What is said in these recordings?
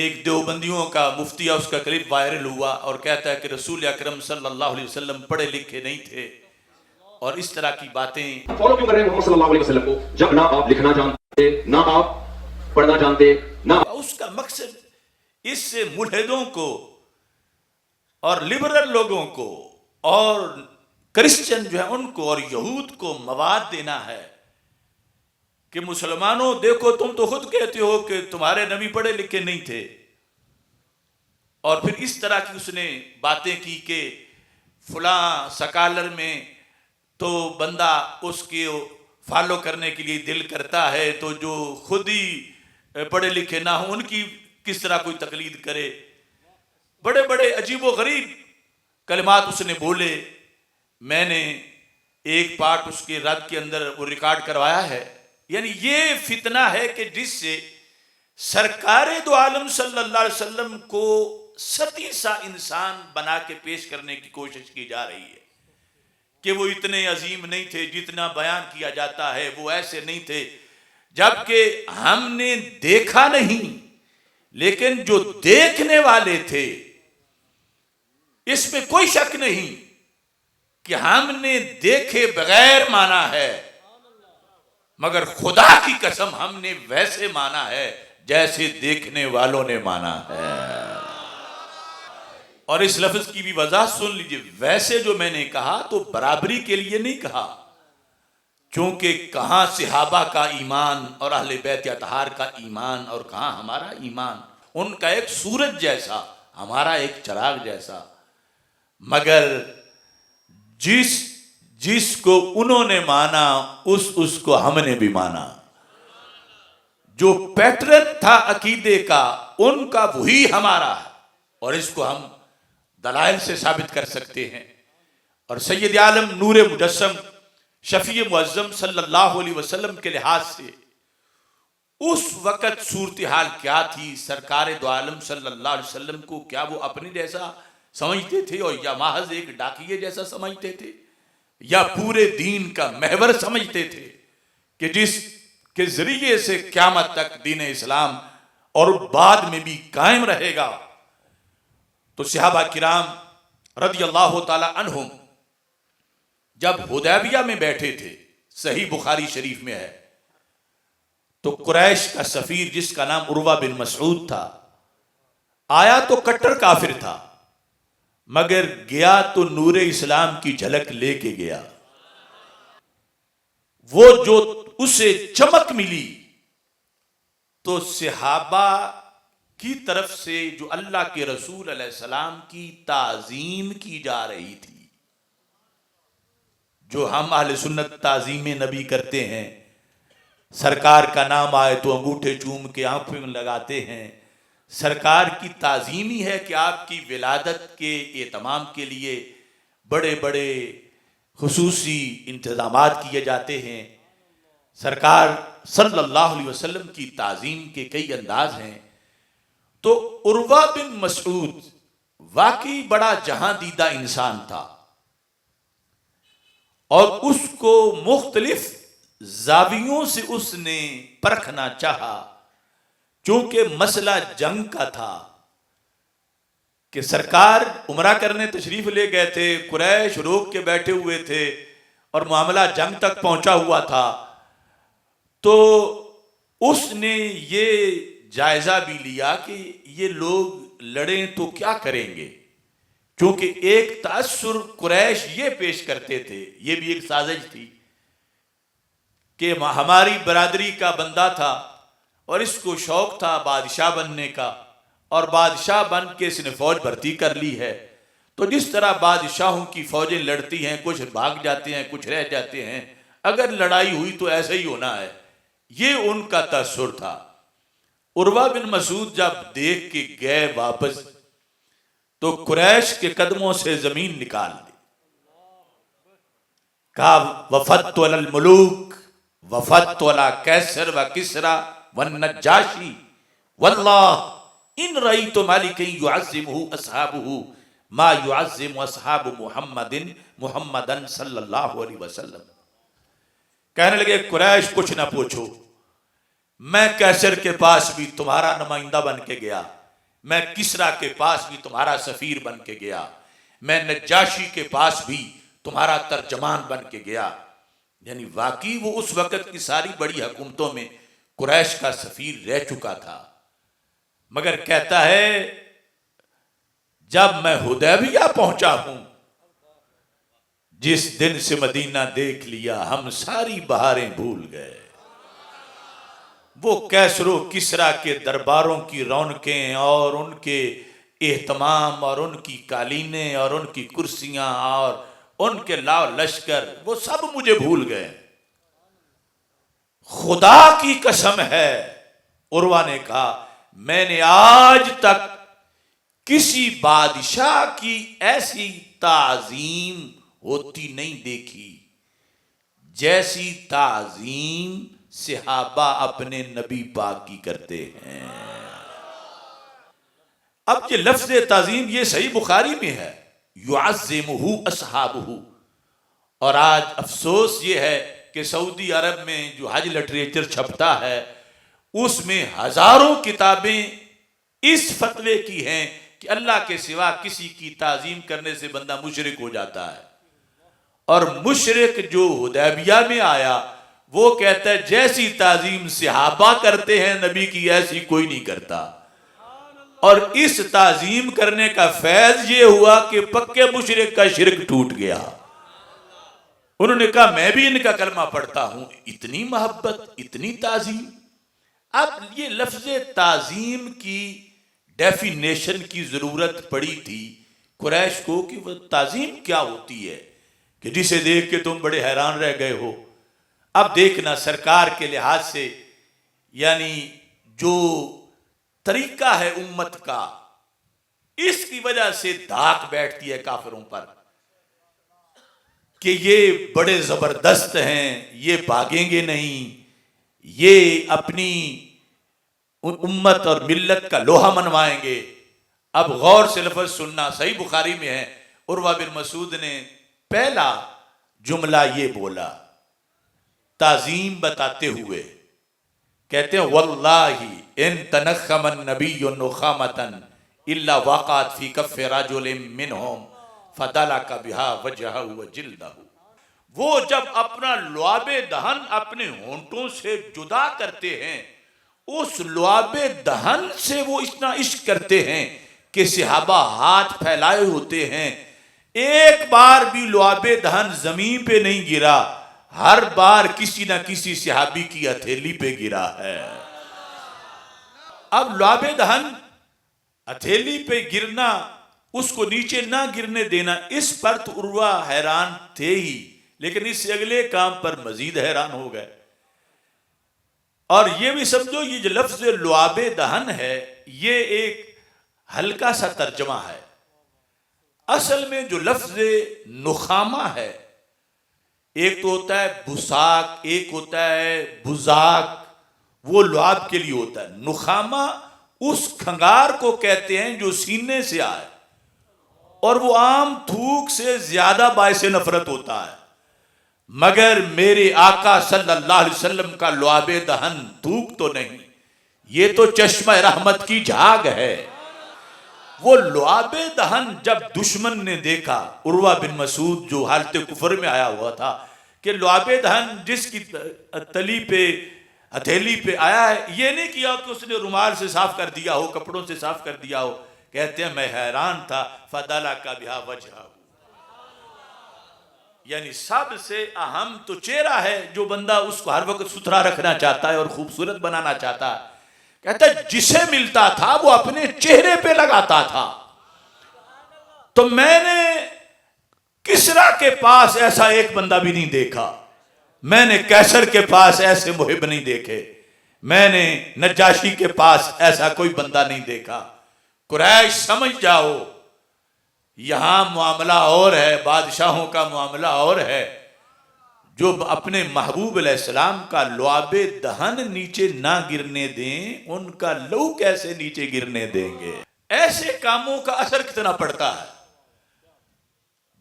ایک دیوبندیوں کا مفتیہ اس کا کلپ وائرل ہوا اور کہتا ہے کہ رسول اکرم صلی اللہ علیہ وسلم پڑھے لکھے نہیں تھے اور اس طرح کی باتیں فالو کیوں کر رہے ہیں محمد صلی اللہ علیہ وسلم کو جب نہ آپ لکھنا جانتے نہ آپ پڑھنا جانتے نہ اس کا مقصد اس سے ملحدوں کو اور لبرل لوگوں کو اور کرسچن جو ہے ان کو اور یہود کو مواد دینا ہے کہ مسلمانوں دیکھو تم تو خود کہتے ہو کہ تمہارے نبی پڑھے لکھے نہیں تھے، اور پھر اس طرح کی اس نے باتیں کی کہ فلاں سکالر میں تو بندہ اس کے فالو کرنے کے لیے دل کرتا ہے تو جو خود ہی پڑھے لکھے نہ ہوں ان کی کس طرح کوئی تقلید کرے. بڑے بڑے عجیب و غریب کلمات اس نے بولے. میں نے ایک پارٹ اس کے رد کے اندر وہ ریکارڈ کروایا ہے. یعنی یہ فتنہ ہے کہ جس سے سرکار دو عالم صلی اللہ علیہ وسلم کو ستی سا انسان بنا کے پیش کرنے کی کوشش کی جا رہی ہے کہ وہ اتنے عظیم نہیں تھے جتنا بیان کیا جاتا ہے، وہ ایسے نہیں تھے، جبکہ ہم نے دیکھا نہیں لیکن جو دیکھنے والے تھے اس میں کوئی شک نہیں کہ ہم نے دیکھے بغیر مانا ہے، مگر خدا کی قسم ہم نے ویسے مانا ہے جیسے دیکھنے والوں نے مانا ہے. اور اس لفظ کی بھی وضاحت سن لیجئے. ویسے جو میں نے کہا تو برابری کے لیے نہیں کہا، چونکہ کہاں صحابہ کا ایمان اور اہل بیت اطہار کا ایمان اور کہاں ہمارا ایمان، ان کا ایک سورج جیسا ہمارا ایک چراغ جیسا، مگر جس کو انہوں نے مانا اس کو ہم نے بھی مانا. جو پیٹرن تھا عقیدے کا ان کا وہی ہمارا ہے، اور اس کو ہم دلائل سے ثابت کر سکتے ہیں. اور سید عالم نور مجسم شفیع معظم صلی اللہ علیہ وسلم کے لحاظ سے اس وقت صورتحال کیا تھی؟ سرکار دو عالم صلی اللہ علیہ وسلم کو کیا وہ اپنے جیسا سمجھتے تھے اور یا محض ایک ڈاکیے جیسا سمجھتے تھے، یا پورے دین کا محور سمجھتے تھے کہ جس کے ذریعے سے قیامت تک دین اسلام اور بعد میں بھی قائم رہے گا؟ تو صحابہ کرام رضی اللہ تعالی عنہم جب حدیبیہ میں بیٹھے تھے، صحیح بخاری شریف میں ہے، تو قریش کا سفیر جس کا نام عروہ بن مسعود تھا آیا تو کٹر کافر تھا، مگر گیا تو نور اسلام کی جھلک لے کے گیا. وہ جو اسے چمک ملی تو صحابہ کی طرف سے جو اللہ کے رسول علیہ السلام کی تعظیم کی جا رہی تھی، جو ہم اہل سنت تعظیم نبی کرتے ہیں، سرکار کا نام آئے تو انگوٹھے چوم کے آنکھوں میں لگاتے ہیں، سرکار کی تعظیم ہی ہے کہ آپ کی ولادت کے اہتمام کے لیے بڑے بڑے خصوصی انتظامات کیے جاتے ہیں. سرکار صلی اللہ علیہ وسلم کی تعظیم کے کئی انداز ہیں. تو عروہ بن مسعود واقعی بڑا جہاں دیدہ انسان تھا اور اس کو مختلف زاویوں سے اس نے پرکھنا چاہا، چونکہ مسئلہ جنگ کا تھا کہ سرکار عمرہ کرنے تشریف لے گئے تھے، قریش روک کے بیٹھے ہوئے تھے اور معاملہ جنگ تک پہنچا ہوا تھا. تو اس نے یہ جائزہ بھی لیا کہ یہ لوگ لڑیں تو کیا کریں گے، چونکہ ایک تاثر قریش یہ پیش کرتے تھے، یہ بھی ایک سازش تھی کہ ہماری برادری کا بندہ تھا اور اس کو شوق تھا بادشاہ بننے کا، اور بادشاہ بن کے اس نے فوج بھرتی کر لی ہے. تو جس طرح بادشاہوں کی فوجیں لڑتی ہیں، کچھ بھاگ جاتے ہیں کچھ رہ جاتے ہیں، اگر لڑائی ہوئی تو ایسا ہی ہونا ہے. یہ ان کا تاثر تھا. عروہ بن مسعود جب دیکھ کے گئے واپس تو قریش کے قدموں سے زمین نکال دی. کہا وفدت علی الملوک وفدت علی کیسر و کسرا والنجاشی واللہ ان رأیت مالکا یعظمہ اصحابہ ما یعظم اصحاب محمدن صلی اللہ علیہ وسلم. کہنے لگے قریش کچھ نہ پوچھو، میں کیسر کے پاس بھی تمہارا نمائندہ بن کے گیا، میں کسرا کے پاس بھی تمہارا سفیر بن کے گیا، میں نجاشی کے پاس بھی تمہارا ترجمان بن کے گیا۔ یعنی واقعی وہ اس وقت کی ساری بڑی حکومتوں میں قریش کا سفیر رہ چکا تھا، مگر کہتا ہے جب میں حدیبیہ پہنچا ہوں، جس دن سے مدینہ دیکھ لیا ہم ساری بہاریں بھول گئے۔ وہ کیسر و کسرا کے درباروں کی رونقیں اور ان کے اہتمام اور ان کی قالینیں اور ان کی کرسیاں اور ان کے لاؤ لشکر، وہ سب مجھے بھول گئے۔ خدا کی قسم ہے، عروہ نے کہا، میں نے آج تک کسی بادشاہ کی ایسی تعظیم ہوتی نہیں دیکھی جیسی تعظیم صحابہ اپنے نبی پاک کی کرتے ہیں۔ اب یہ لفظ تعظیم یہ صحیح بخاری میں ہے، یعظمہ اصحابہ، اور آج افسوس یہ ہے کہ سعودی عرب میں جو حج لٹریچر چھپتا ہے اس میں ہزاروں کتابیں اس فتوے کی ہیں کہ اللہ کے سوا کسی کی تعظیم کرنے سے بندہ مشرک ہو جاتا ہے، اور مشرک جو حدیبیہ میں آیا وہ کہتا ہے جیسی تعظیم صحابہ کرتے ہیں نبی کی ایسی کوئی نہیں کرتا، اور اس تعظیم کرنے کا فیض یہ ہوا کہ پکے مشرک کا شرک ٹوٹ گیا۔ انہوں نے کہا میں بھی ان کا کلمہ پڑھتا ہوں، اتنی محبت، اتنی تعظیم۔ اب یہ لفظ تعظیم کی ڈیفینیشن کی ضرورت پڑی تھی قریش کو کہ وہ تعظیم کیا ہوتی ہے کہ جسے دیکھ کے تم بڑے حیران رہ گئے ہو۔ اب دیکھنا سرکار کے لحاظ سے یعنی جو طریقہ ہے امت کا، اس کی وجہ سے دھاک بیٹھتی ہے کافروں پر کہ یہ بڑے زبردست ہیں، یہ بھاگیں گے نہیں، یہ اپنی امت اور ملت کا لوہا منوائیں گے۔ اب غور سے لفظ سننا، صحیح بخاری میں ہے، عروہ بن مسعود نے پہلا جملہ یہ بولا تعظیم بتاتے ہوئے، کہتے ہیں واللہ ان تنخم النبی نخامتا الا وقعت فی کف رجل منہم فدلک بہا وجہہ وجلدہ۔ وہ جب اپنا لعاب دہن اپنے ہونٹوں سے جدا کرتے ہیں، اس لعاب دہن سے وہ اتنا عشق کرتے ہیں کہ صحابہ ہاتھ پھیلائے ہوتے ہیں، ایک بار بھی لعاب دہن زمین پہ نہیں گرا، ہر بار کسی نہ کسی صحابی کی ہتھیلی پہ گرا ہے۔ اب لعاب دہن ہتھیلی پہ گرنا، اس کو نیچے نہ گرنے دینا، اس پر تو عروہ حیران تھے ہی، لیکن اس سے اگلے کام پر مزید حیران ہو گئے۔ اور یہ بھی سمجھو یہ جو لفظ لعاب دہن ہے یہ ایک ہلکا سا ترجمہ ہے، اصل میں جو لفظ نخامہ ہے، ایک تو ہوتا ہے بساک، ایک ہوتا ہے بزاک، وہ لعاب کے لیے ہوتا ہے۔ نخامہ اس کھنگار کو کہتے ہیں جو سینے سے آئے، اور وہ عام تھوک سے زیادہ باعث نفرت ہوتا ہے، مگر میرے آقا صلی اللہ علیہ وسلم کا لعاب دہن تھوک تو نہیں، یہ تو چشمہ رحمت کی جھاگ ہے۔ وہ لعاب دہن جب دشمن نے دیکھا، عروہ بن مسعود جو حالت کفر میں آیا ہوا تھا کہ لعاب دہن جس کی تلی پہ ہتھیلی پہ آیا ہے، یہ نہیں کیا کہ اس نے رومال سے صاف کر دیا ہو، کپڑوں سے صاف کر دیا ہو، کہتے ہیں میں حیران تھا فدلک بہا وجہہ، یعنی سب سے اہم تو چہرہ ہے جو بندہ اس کو ہر وقت ستھرا رکھنا چاہتا ہے اور خوبصورت بنانا چاہتا ہے، کہتا ہے جسے ملتا تھا وہ اپنے چہرے پہ لگاتا تھا۔ تو میں نے کسرا کے پاس ایسا ایک بندہ بھی نہیں دیکھا، میں نے کیسر کے پاس ایسے محب نہیں دیکھے، میں نے نجاشی کے پاس ایسا کوئی بندہ نہیں دیکھا۔ قریش سمجھ جاؤ یہاں معاملہ اور ہے، بادشاہوں کا معاملہ اور ہے، جو اپنے محبوب علیہ السلام کا لعاب دہن نیچے نہ گرنے دیں، ان کا لہو کیسے نیچے گرنے دیں گے؟ ایسے کاموں کا اثر کتنا پڑتا ہے۔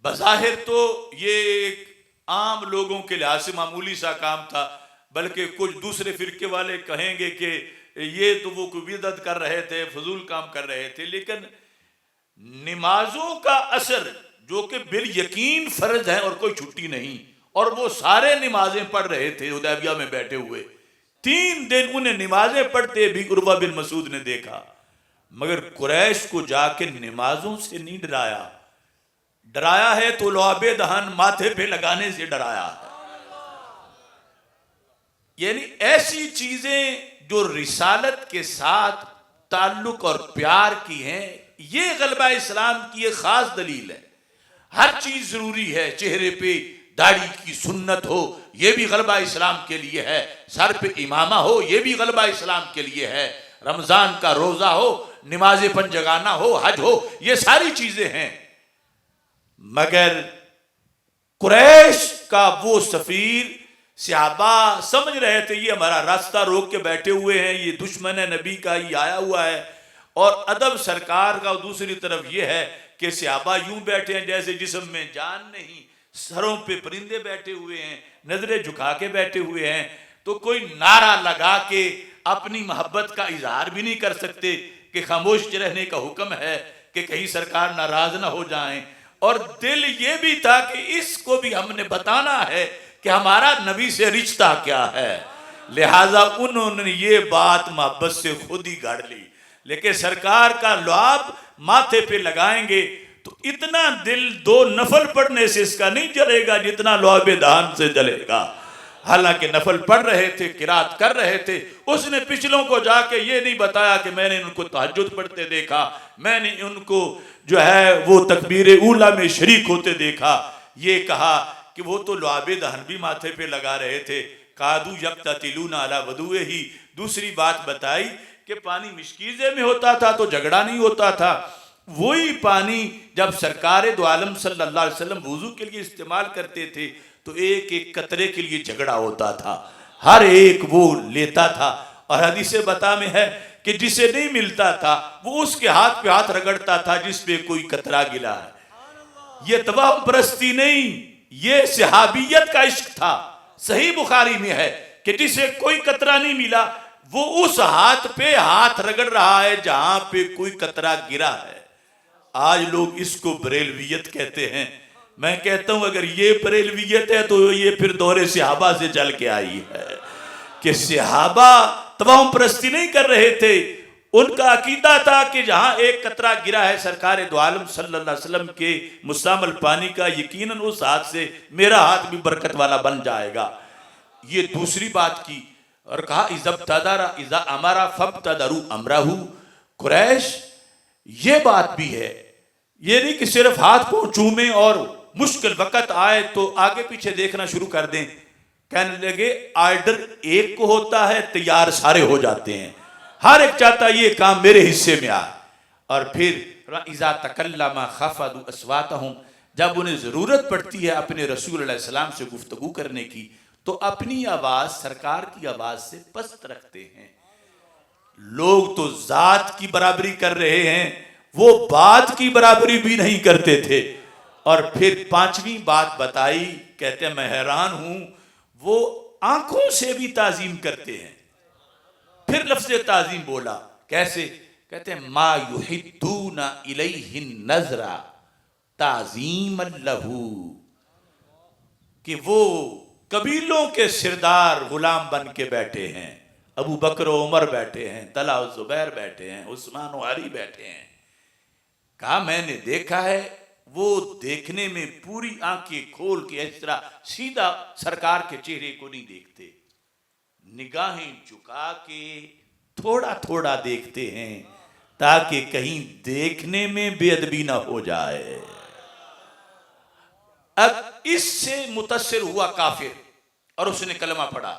بظاہر تو یہ ایک عام لوگوں کے لحاظ سے معمولی سا کام تھا، بلکہ کچھ دوسرے فرقے والے کہیں گے کہ یہ تو وہ کوئی بدعت کر رہے تھے، فضول کام کر رہے تھے، لیکن نمازوں کا اثر جو کہ بالیقین فرض ہے اور کوئی چھٹی نہیں، اور وہ سارے نمازیں پڑھ رہے تھے حدیبیہ میں بیٹھے ہوئے، 3 دن انہیں نمازیں پڑھتے بھی عروہ بن مسعود نے دیکھا، مگر قریش کو جا کے نمازوں سے نہیں ڈرایا، ڈرایا ہے تو لعاب دہن ماتھے پہ لگانے سے ڈرایا ہے۔ یعنی ایسی چیزیں جو رسالت کے ساتھ تعلق اور پیار کی ہیں، یہ غلبہ اسلام کی ایک خاص دلیل ہے۔ ہر چیز ضروری ہے، چہرے پہ داڑھی کی سنت ہو یہ بھی غلبہ اسلام کے لیے ہے، سر پہ امامہ ہو یہ بھی غلبہ اسلام کے لیے ہے، رمضان کا روزہ ہو، نماز پنجگانہ ہو، حج ہو، یہ ساری چیزیں ہیں۔ مگر قریش کا وہ سفیر، صحابہ سمجھ رہے تھے یہ ہمارا راستہ روک کے بیٹھے ہوئے ہیں، یہ دشمن نبی کا یہ آیا ہوا ہے، اور ادب سرکار کا دوسری طرف یہ ہے کہ صحابہ یوں بیٹھے ہیں جیسے جسم میں جان نہیں، سروں پہ پرندے بیٹھے ہوئے ہیں، نظریں جھکا کے بیٹھے ہوئے ہیں، تو کوئی نعرہ لگا کے اپنی محبت کا اظہار بھی نہیں کر سکتے کہ خاموش رہنے کا حکم ہے کہ کہیں سرکار ناراض نہ ہو جائیں، اور دل یہ بھی تھا کہ اس کو بھی ہم نے بتانا ہے کہ ہمارا نبی سے رشتہ کیا ہے، لہٰذا انہوں نے یہ بات محبت سے خود ہی گھڑ لی، لیکن سرکار کا لعاب ماتھے پہ لگائیں گے تو اتنا دل 2 نفل پڑھنے سے اس کا نہیں جلے گا جتنا لعاب دہن سے جلے گا۔ حالانکہ نفل پڑھ رہے تھے، قرات کر رہے تھے، اس نے پچھلوں کو جا کے یہ نہیں بتایا کہ میں نے ان کو تہجد پڑھتے دیکھا، میں نے ان کو جو ہے وہ تکبیر اولیٰ میں شریک ہوتے دیکھا، یہ کہا کہ وہ تو لعاب دہن بھی ماتھے پہ لگا رہے تھے، قادو یقتتلون علی وضوئہ ہی۔ دوسری بات بتائی کہ پانی مشکیزے میں ہوتا تھا تو جھگڑا نہیں ہوتا تھا، وہی پانی جب سرکار دو عالم صلی اللہ علیہ وسلم وضو کے لیے استعمال کرتے تھے تو ایک ایک قطرے کے لیے جھگڑا ہوتا تھا، ہر ایک وہ لیتا تھا، اور حدیث بتا میں ہے کہ جسے نہیں ملتا تھا وہ اس کے ہاتھ پہ ہاتھ رگڑتا تھا جس پہ کوئی قطرہ گلا ہے۔ یہ توہم پرستی نہیں، یہ صحابیت کا عشق تھا۔ صحیح بخاری میں ہے کہ جسے کوئی قطرہ نہیں ملا وہ اس ہاتھ پہ ہاتھ رگڑ رہا ہے جہاں پہ کوئی قطرہ گرا ہے۔ آج لوگ اس کو بریلویت کہتے ہیں، میں کہتا ہوں اگر یہ بریلویت ہے تو یہ پھر دور صحابہ سے چل کے آئی ہے، کہ صحابہ توہم پرستی نہیں کر رہے تھے، ان کا عقیدہ تھا کہ جہاں ایک قطرہ گرا ہے سرکار دو عالم صلی اللہ علیہ وسلم کے مستعمل پانی کا، یقیناً اس ہاتھ سے میرا ہاتھ بھی برکت والا بن جائے گا۔ یہ دوسری بات کی، اور کہا اذا امرا فابتدروا امرہ۔ قریش یہ بات بھی ہے، یہ نہیں کہ صرف ہاتھ کو چومیں اور مشکل وقت آئے تو آگے پیچھے دیکھنا شروع کر دیں، کہنے لگے آرڈر ایک کو ہوتا ہے تیار سارے ہو جاتے ہیں، ہر ایک چاہتا یہ کام میرے حصے میں آئے۔ اور پھر اذا تکلم خفضوا اصواتهم، جب انہیں ضرورت پڑتی ہے اپنے رسول علیہ السلام سے گفتگو کرنے کی تو اپنی آواز سرکار کی آواز سے پست رکھتے ہیں۔ لوگ تو ذات کی برابری کر رہے ہیں، وہ بات کی برابری بھی نہیں کرتے تھے۔ اور پھر 5ویں بات بتائی، کہتے ہیں میں حیران ہوں، وہ آنکھوں سے بھی تعظیم کرتے ہیں۔ پھر لفظ تعظیم بولا، کیسے؟ کہتے ہیں ما یحدون الیہ النظر تعظیما لہو، کہ وہ قبیلوں کے سردار غلام بن کے بیٹھے ہیں، ابو بکر و عمر بیٹھے ہیں، طلحہ و زبیر بیٹھے ہیں، عثمان و علی بیٹھے ہیں۔ کہا میں نے دیکھا ہے، وہ دیکھنے میں پوری آنکھیں کھول کے اس طرح سیدھا سرکار کے چہرے کو نہیں دیکھتے، نگاہیں جھکا کے تھوڑا تھوڑا دیکھتے ہیں تاکہ کہیں دیکھنے میں بے ادبی نہ ہو جائے۔ اب اس سے متاثر ہوا کافر اور اس نے کلمہ پڑھا،